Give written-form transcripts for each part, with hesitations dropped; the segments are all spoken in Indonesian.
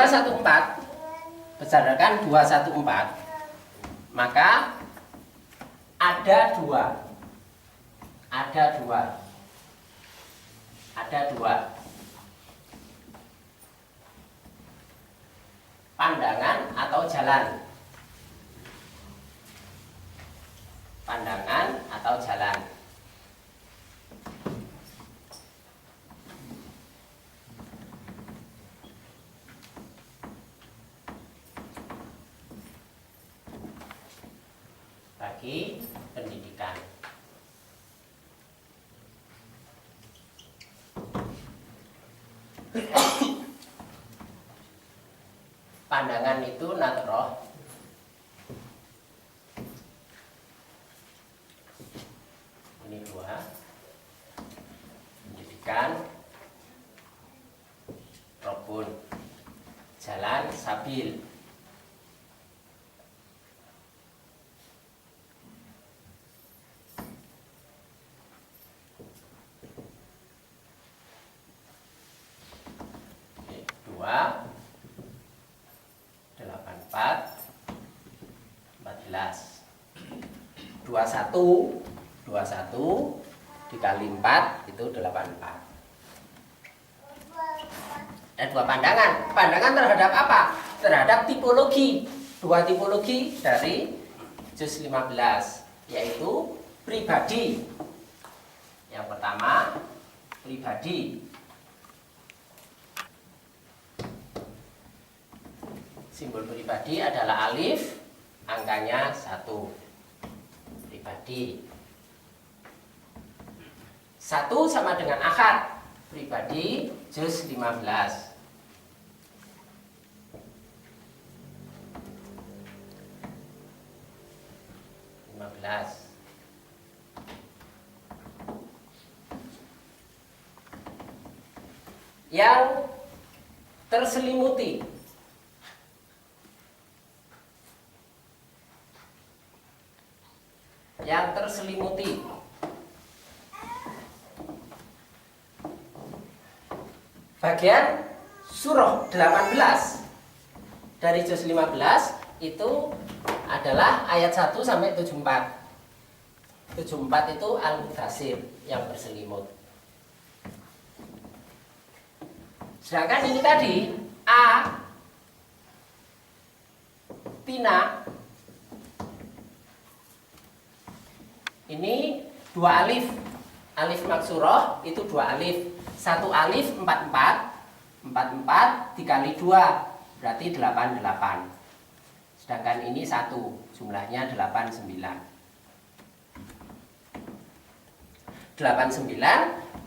214 berdasarkan 214, maka ada dua pandangan atau jalan. Bagi pendidikan. Pandangan itu nadroh. Ini dua. Pendidikan. Robun. Jalan sabil. Dua. 21 dikali 4 itu 84. Ada dua pandangan terhadap apa? Terhadap tipologi. Dua tipologi dari juz 15, yaitu pribadi. Yang pertama, pribadi. Simbol pribadi adalah alif, angkanya 1. Pribadi. 1 sama dengan akad. Pribadi juz 15. Yang terselimuti. Bagian surah 18 dari juz 15 itu adalah ayat 1 sampai 74. 74 itu al-mudaththir, yang berselimut. Sedangkan ini tadi A, Tina, ini 2 alif. Alif maksurah itu 2 alif. 1 alif 44. 44 dikali 2 berarti 88. Sedangkan ini 1, jumlahnya 89. 89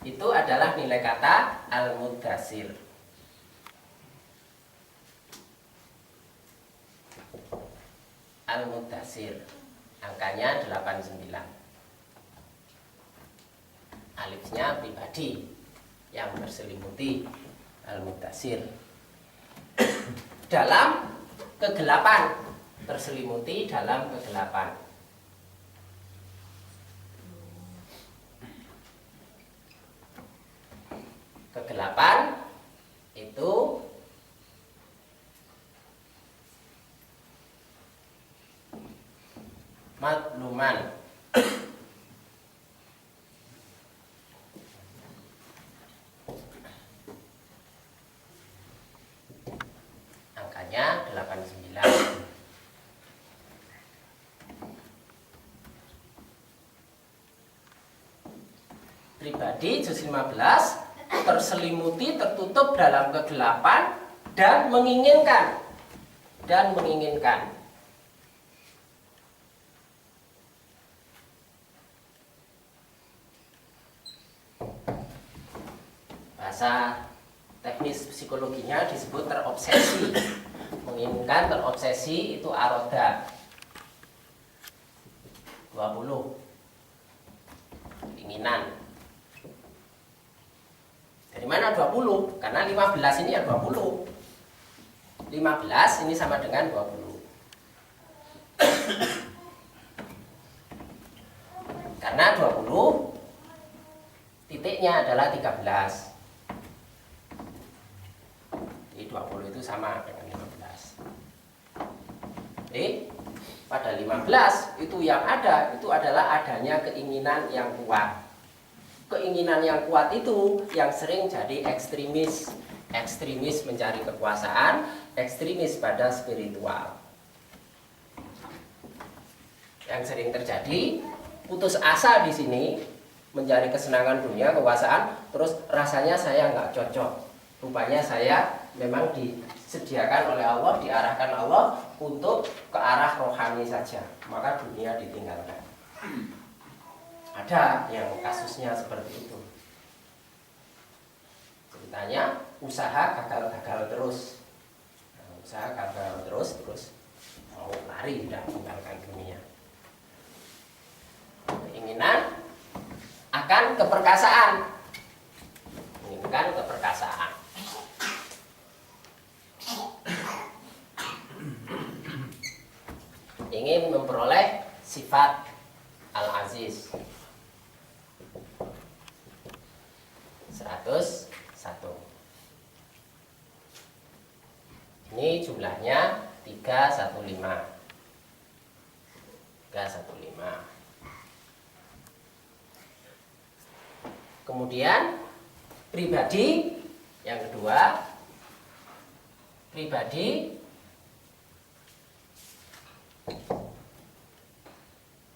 itu adalah nilai kata al-mudaththir. Al-mudaththir, angkanya 89. Alifnya pribadi yang berselimuti, al-mudaththir. Dalam kegelapan, terselimuti dalam kegelapan. Kegelapan itu matluman. Angkanya 89. Pribadi juz 15 terselimuti, tertutup dalam kegelapan dan menginginkan. Bahasa teknis psikologinya disebut terobsesi. Menginginkan, terobsesi itu aroda. 20. Keinginan. Dari mana 20? Karena 15 ini ya 20. 15 ini sama dengan 20. Karena 20 titiknya adalah 13. Jadi 20 itu sama sama dengan 15. Jadi pada 15 itu yang ada itu adalah adanya keinginan yang kuat. Keinginan yang kuat itu yang sering jadi ekstremis. Ekstremis mencari kekuasaan, ekstremis pada spiritual. Yang sering terjadi putus asa di sini, mencari kesenangan dunia, kekuasaan, terus rasanya saya nggak cocok. Rupanya saya memang disediakan oleh Allah, diarahkan Allah untuk ke arah rohani saja, maka dunia ditinggalkan. Ada yang kasusnya seperti itu. Ceritanya usaha gagal terus. Usaha gagal terus mau lari dan meninggalkan dunia. Keinginan akan keperkasaan, menginginkan keperkasaan. Ingin memperoleh sifat Al-Aziz. 101. Ini jumlahnya 315. 315. Kemudian pribadi yang kedua, pribadi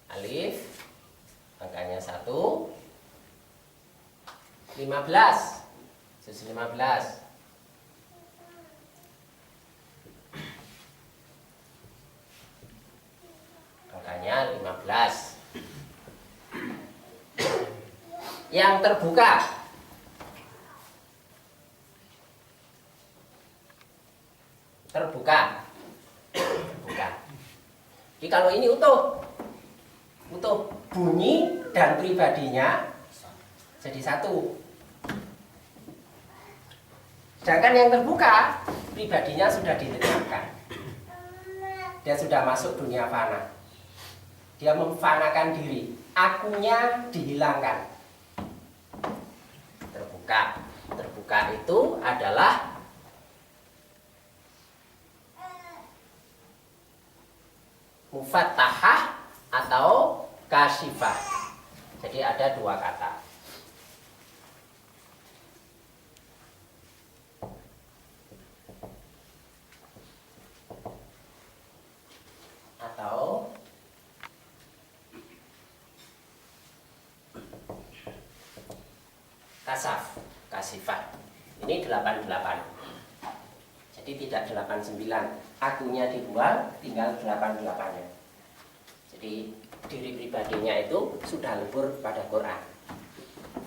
alif angkanya 1 15 15 angkanya 15 yang terbuka terbuka. Jadi kalau ini utuh bunyi dan pribadinya jadi satu. Sedangkan yang terbuka pribadinya sudah dilenyapkan. Dia sudah masuk dunia fana. Dia memfanakan diri. Akunya dihilangkan. Terbuka itu adalah mufattahah atau kasyifah. Jadi ada dua kata. Atau kasaf, kasifah. Ini 88. Jadi tidak 89. Akunya dibuang, tinggal 88-nya. Jadi diri pribadinya itu sudah lebur pada Quran.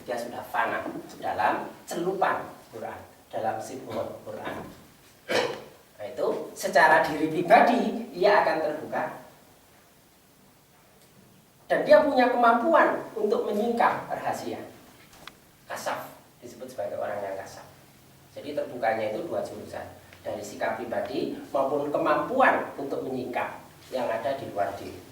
Dia sudah fana dalam celupan Quran, dalam sibuk Quran. Nah, itu secara diri pribadi ia akan terbuka. Dan dia punya kemampuan untuk menyingkap rahasia. Kasaf disebut sebagai orang yang kasaf. Jadi terbukanya itu dua jurusan, dari sikap pribadi maupun kemampuan untuk menyingkap yang ada di luar diri.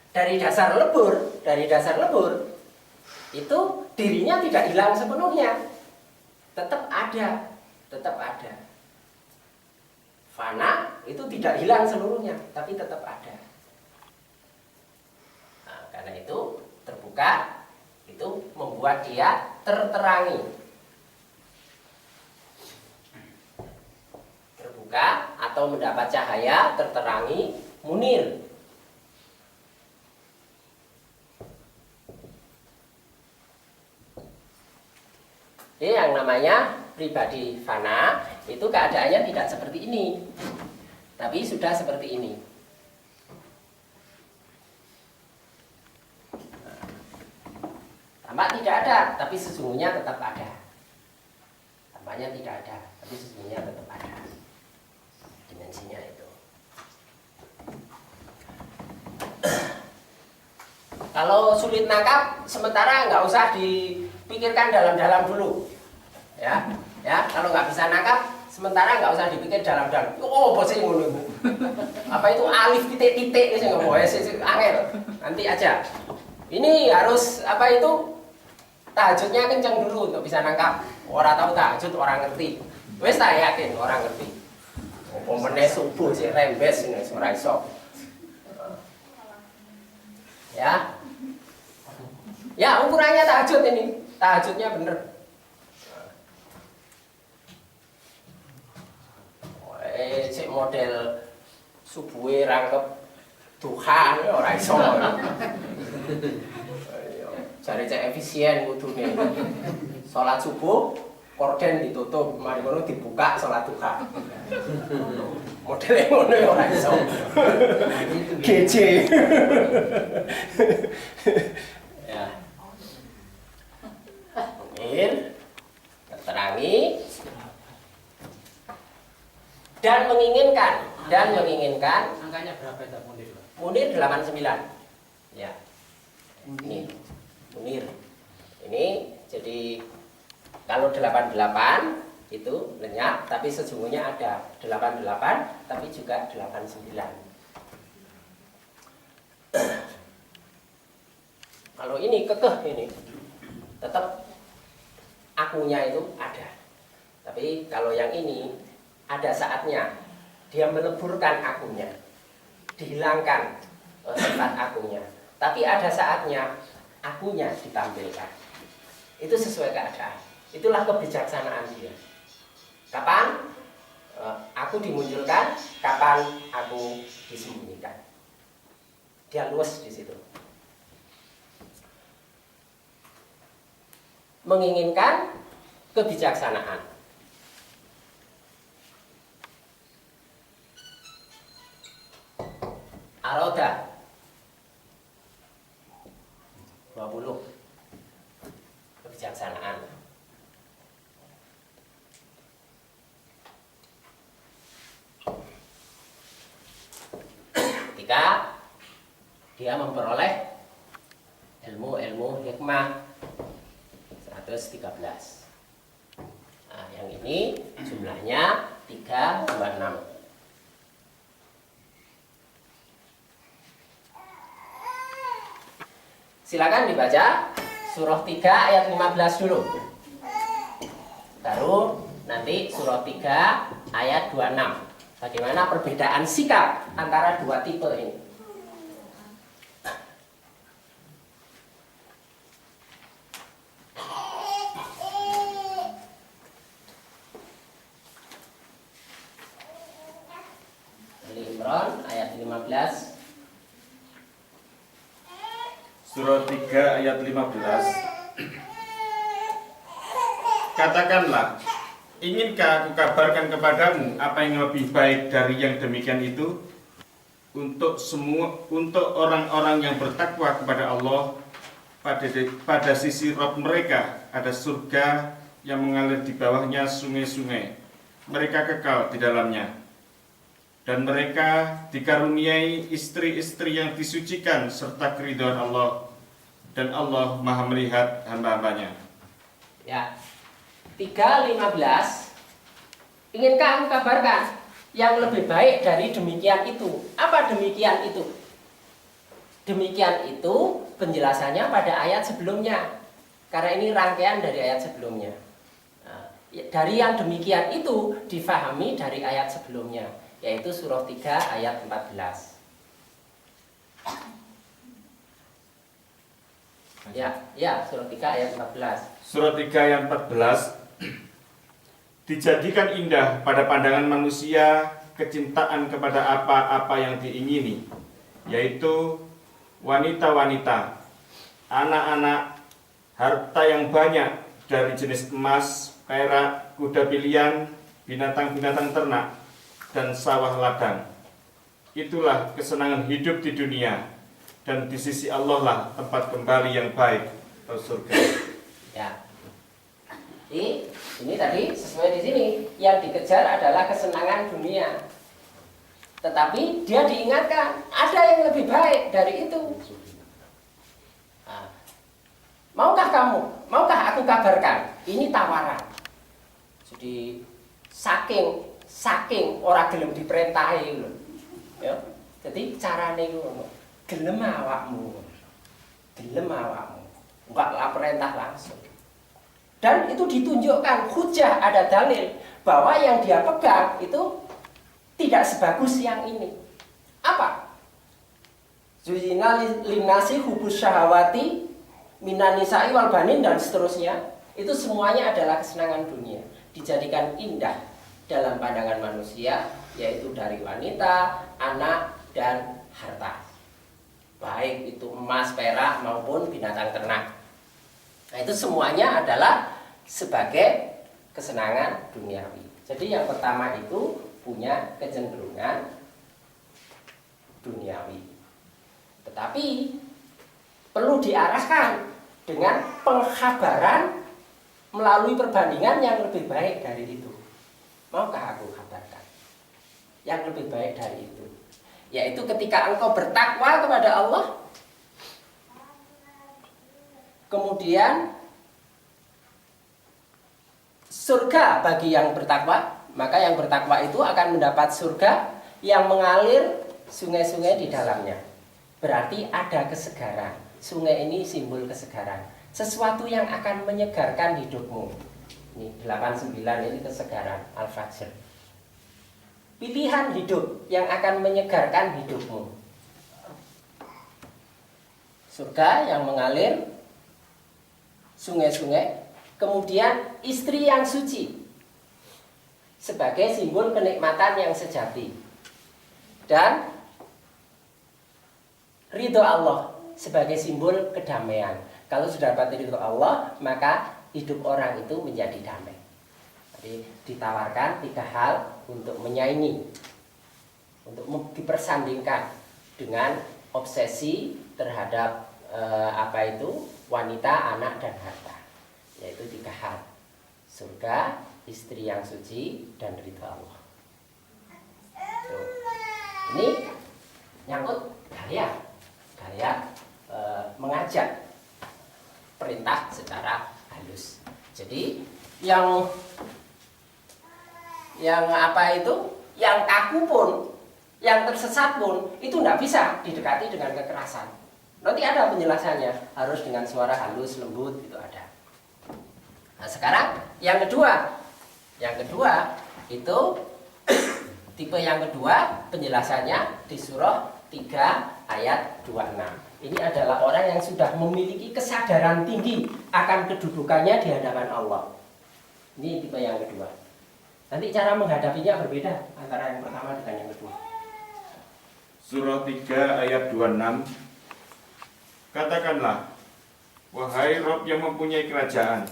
Dari dasar lebur itu dirinya tidak hilang sepenuhnya, tetap ada. Fana itu tidak hilang seluruhnya, tapi tetap ada. Nah, karena itu terbuka itu membuat dia terterangi. Terbuka atau mendapat cahaya, terterangi, munir. Jadi yang namanya pribadi fana itu keadaannya tidak seperti ini, tapi sudah seperti ini. Tampak tidak ada, tapi sesungguhnya tetap ada. Tampaknya tidak ada, tapi sesungguhnya tetap ada. Dimensinya itu. Kalau sulit nangkap, sementara nggak usah dipikirkan dalam-dalam dulu. Ya, kalau nggak bisa nangkap, sementara nggak usah dipikir dalam-dalam. Oh, bosnya ngono. Apa itu alif titik-titik sih nggak boleh sih angel. Nanti aja. Ini harus apa itu? Tahajudnya kenceng dulu untuk bisa nangkap. Orang tahu tahajud orang ngerti. Wes saya yakin orang ngerti. Pomene subuh sih rembes ini ora iso. Ya. Ya, ukurannya tahajud ini. Tahajudnya bener. Cek model subuhe rangkep duha ora iso. Cari cek efisien kudune. Salat subuh korden ditutup, mari ngono dibuka salat duha. Modele ngono ya ora iso. GC. Ya. Amin. Terangi dan menginginkan angkanya berapa itu Munir? Munir 89. Ya. Ini Munir. Ini jadi kalau 88 itu lenyap, tapi sesungguhnya ada 88 tapi juga 89. Kalau ini kekeh ini tetap akunya itu ada. Tapi kalau yang ini ada saatnya dia meleburkan akunya, dihilangkan sifat akunya. Tapi ada saatnya akunya ditampilkan. Itu sesuai keadaan. Itulah kebijaksanaan dia. Kapan aku dimunculkan, kapan aku disembunyikan. Dia luas di situ. Menginginkan kebijaksanaan. Aroda 20 kebijaksanaan. Ketika dia memperoleh ilmu hikmah 113. Nah, yang ini jumlahnya 326. Silakan dibaca surah 3 ayat 15 dulu. Baru nanti surah 3 ayat 26. Bagaimana perbedaan sikap antara dua tipe ini? Ali Imran ayat 15. Surah 3 ayat 15. Katakanlah, inkah aku kabarkan kepadamu apa yang lebih baik dari yang demikian itu? Untuk orang-orang yang bertakwa kepada Allah, pada sisi Rabb mereka ada surga yang mengalir di bawahnya sungai-sungai. Mereka kekal di dalamnya. Dan mereka dikaruniai istri-istri yang disucikan serta keridhaan Allah, dan Allah Maha melihat hamba-hambanya. Ya. 3:15. Inginkah aku kabarkan yang lebih baik dari demikian itu? Apa demikian itu? Demikian itu penjelasannya pada ayat sebelumnya. Karena ini rangkaian dari ayat sebelumnya. Nah, dari yang demikian itu difahami dari ayat sebelumnya, yaitu surah 3 ayat 14. Ya, surah 3 ayat 14. Surah 3 ayat 14. Dijadikan indah pada pandangan manusia kecintaan kepada apa-apa yang diingini, yaitu wanita-wanita, anak-anak, harta yang banyak dari jenis emas, perak, kuda pilihan, binatang-binatang ternak, dan sawah ladang. Itulah kesenangan hidup di dunia, dan di sisi Allah lah tempat kembali yang baik, atau surga. Ya. Ini tadi sesuai di sini. Yang dikejar adalah kesenangan dunia. Tetapi dia diingatkan ada yang lebih baik dari itu. Nah, maukah kamu? Maukah aku kabarkan? Ini tawaran. Jadi saking orang gelem diperintahi lho. Ya. Jadi carane ngono. Gelem awakmu. gelem awakmu. Enggak perintah langsung. Dan itu ditunjukkan hujah, ada dalil bahwa yang dia pegang itu tidak sebagus yang ini. Apa? Zuyina linnasi hubus syahawati minan nisa'i wal banin dan seterusnya. Itu semuanya adalah kesenangan dunia, dijadikan indah dalam pandangan manusia, yaitu dari wanita, anak, dan harta. Baik itu emas, perak maupun binatang ternak. Nah, itu semuanya adalah sebagai kesenangan duniawi. Jadi yang pertama itu punya kecenderungan duniawi. Tetapi perlu diarahkan dengan pengkhabaran melalui perbandingan yang lebih baik dari itu. Maukah aku kabarkan yang lebih baik dari itu? Yaitu ketika engkau bertakwa kepada Allah, kemudian surga bagi yang bertakwa, maka yang bertakwa itu akan mendapat surga yang mengalir sungai-sungai di dalamnya. Berarti ada kesegaran. Sungai ini simbol kesegaran. Sesuatu yang akan menyegarkan hidupmu. Ini 89 ini kesegaran Al-Fajr. Pilihan hidup yang akan menyegarkan hidupmu. Surga yang mengalir sungai-sungai. Kemudian istri yang suci sebagai simbol kenikmatan yang sejati. Dan ridho Allah sebagai simbol kedamaian. Kalau sudah dapat ridho Allah, maka hidup orang itu menjadi damai. Jadi ditawarkan 3 hal untuk menyaingi, untuk dipersandingkan dengan obsesi terhadap wanita, anak, dan harta. Yaitu 3 hal: surga, istri yang suci, dan ridho Allah. Tuh. Ini nyangkut gaya mengajak, perintah secara halus. Jadi yang kaku pun, yang tersesat pun, itu tidak bisa didekati dengan kekerasan. Nanti ada penjelasannya, harus dengan suara halus, lembut, itu ada. Nah, sekarang yang kedua itu tipe yang kedua, penjelasannya di surah 3 ayat 26. Ini adalah orang yang sudah memiliki kesadaran tinggi akan kedudukannya di hadapan Allah. Ini tipe yang kedua. Nanti cara menghadapinya berbeda antara yang pertama dengan yang kedua. Surah 3 ayat 26. Katakanlah, wahai Rabb yang mempunyai kerajaan,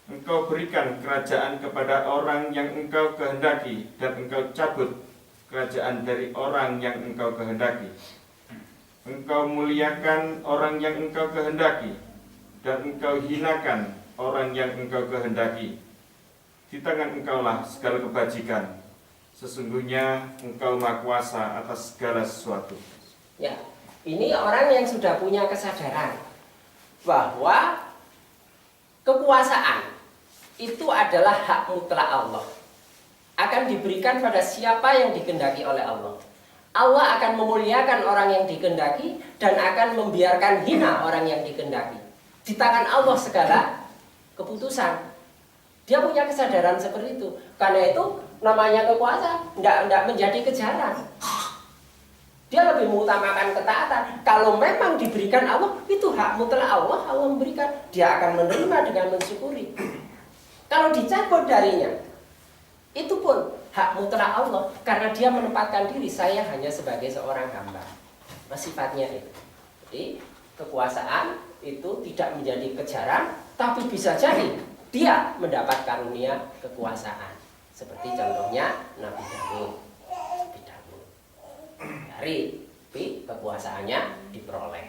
Engkau berikan kerajaan kepada orang yang Engkau kehendaki, dan Engkau cabut kerajaan dari orang yang Engkau kehendaki. Engkau muliakan orang yang Engkau kehendaki, dan Engkau hinakan orang yang Engkau kehendaki. Di tangan Engkaulah segala kebajikan. Sesungguhnya Engkau Maha Kuasa atas segala sesuatu. Ya, ini orang yang sudah punya kesadaran bahwa kekuasaan itu adalah hak mutlak Allah. Akan diberikan pada siapa yang dikehendaki oleh Allah. Allah akan memuliakan orang yang dikehendaki dan akan membiarkan hina orang yang dikehendaki. Di tangan Allah segala keputusan. Dia punya kesadaran seperti itu. Karena itu namanya kekuasaan, tidak menjadi kejaran. Dia lebih mengutamakan ketaatan. Kalau memang diberikan Allah, itu hak mutlak Allah, Allah memberikan. Dia akan menerima dengan mensyukuri. Kalau dicabut darinya, itu pun hak mutlak Allah, karena dia menempatkan diri, saya hanya sebagai seorang hamba. Nah, sifatnya itu. Jadi kekuasaan itu tidak menjadi kejaran, tapi bisa jadi dia mendapat karunia kekuasaan. Seperti contohnya Nabi Daud. Dari kekuasaannya diperoleh.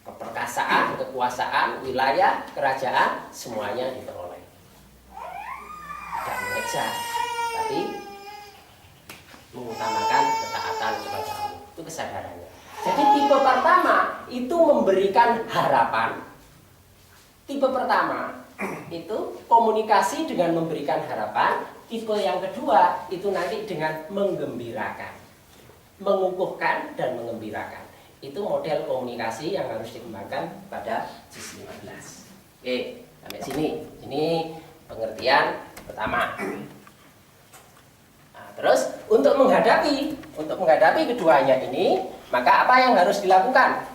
Keperkasaan, kekuasaan, wilayah, kerajaan, semuanya diperoleh. Tidak mengejar, tapi mengutamakan ketaatan kepada Allah. Itu kesadarannya. Jadi tipe pertama itu memberikan harapan. Tipe pertama itu komunikasi dengan memberikan harapan. Tipe yang kedua itu nanti dengan menggembirakan, mengukuhkan dan mengembirakan. Itu model komunikasi yang harus dikembangkan pada JIS 15. Oke, sampai sini. Ini pengertian pertama. Nah, terus untuk menghadapi keduanya ini, maka apa yang harus dilakukan?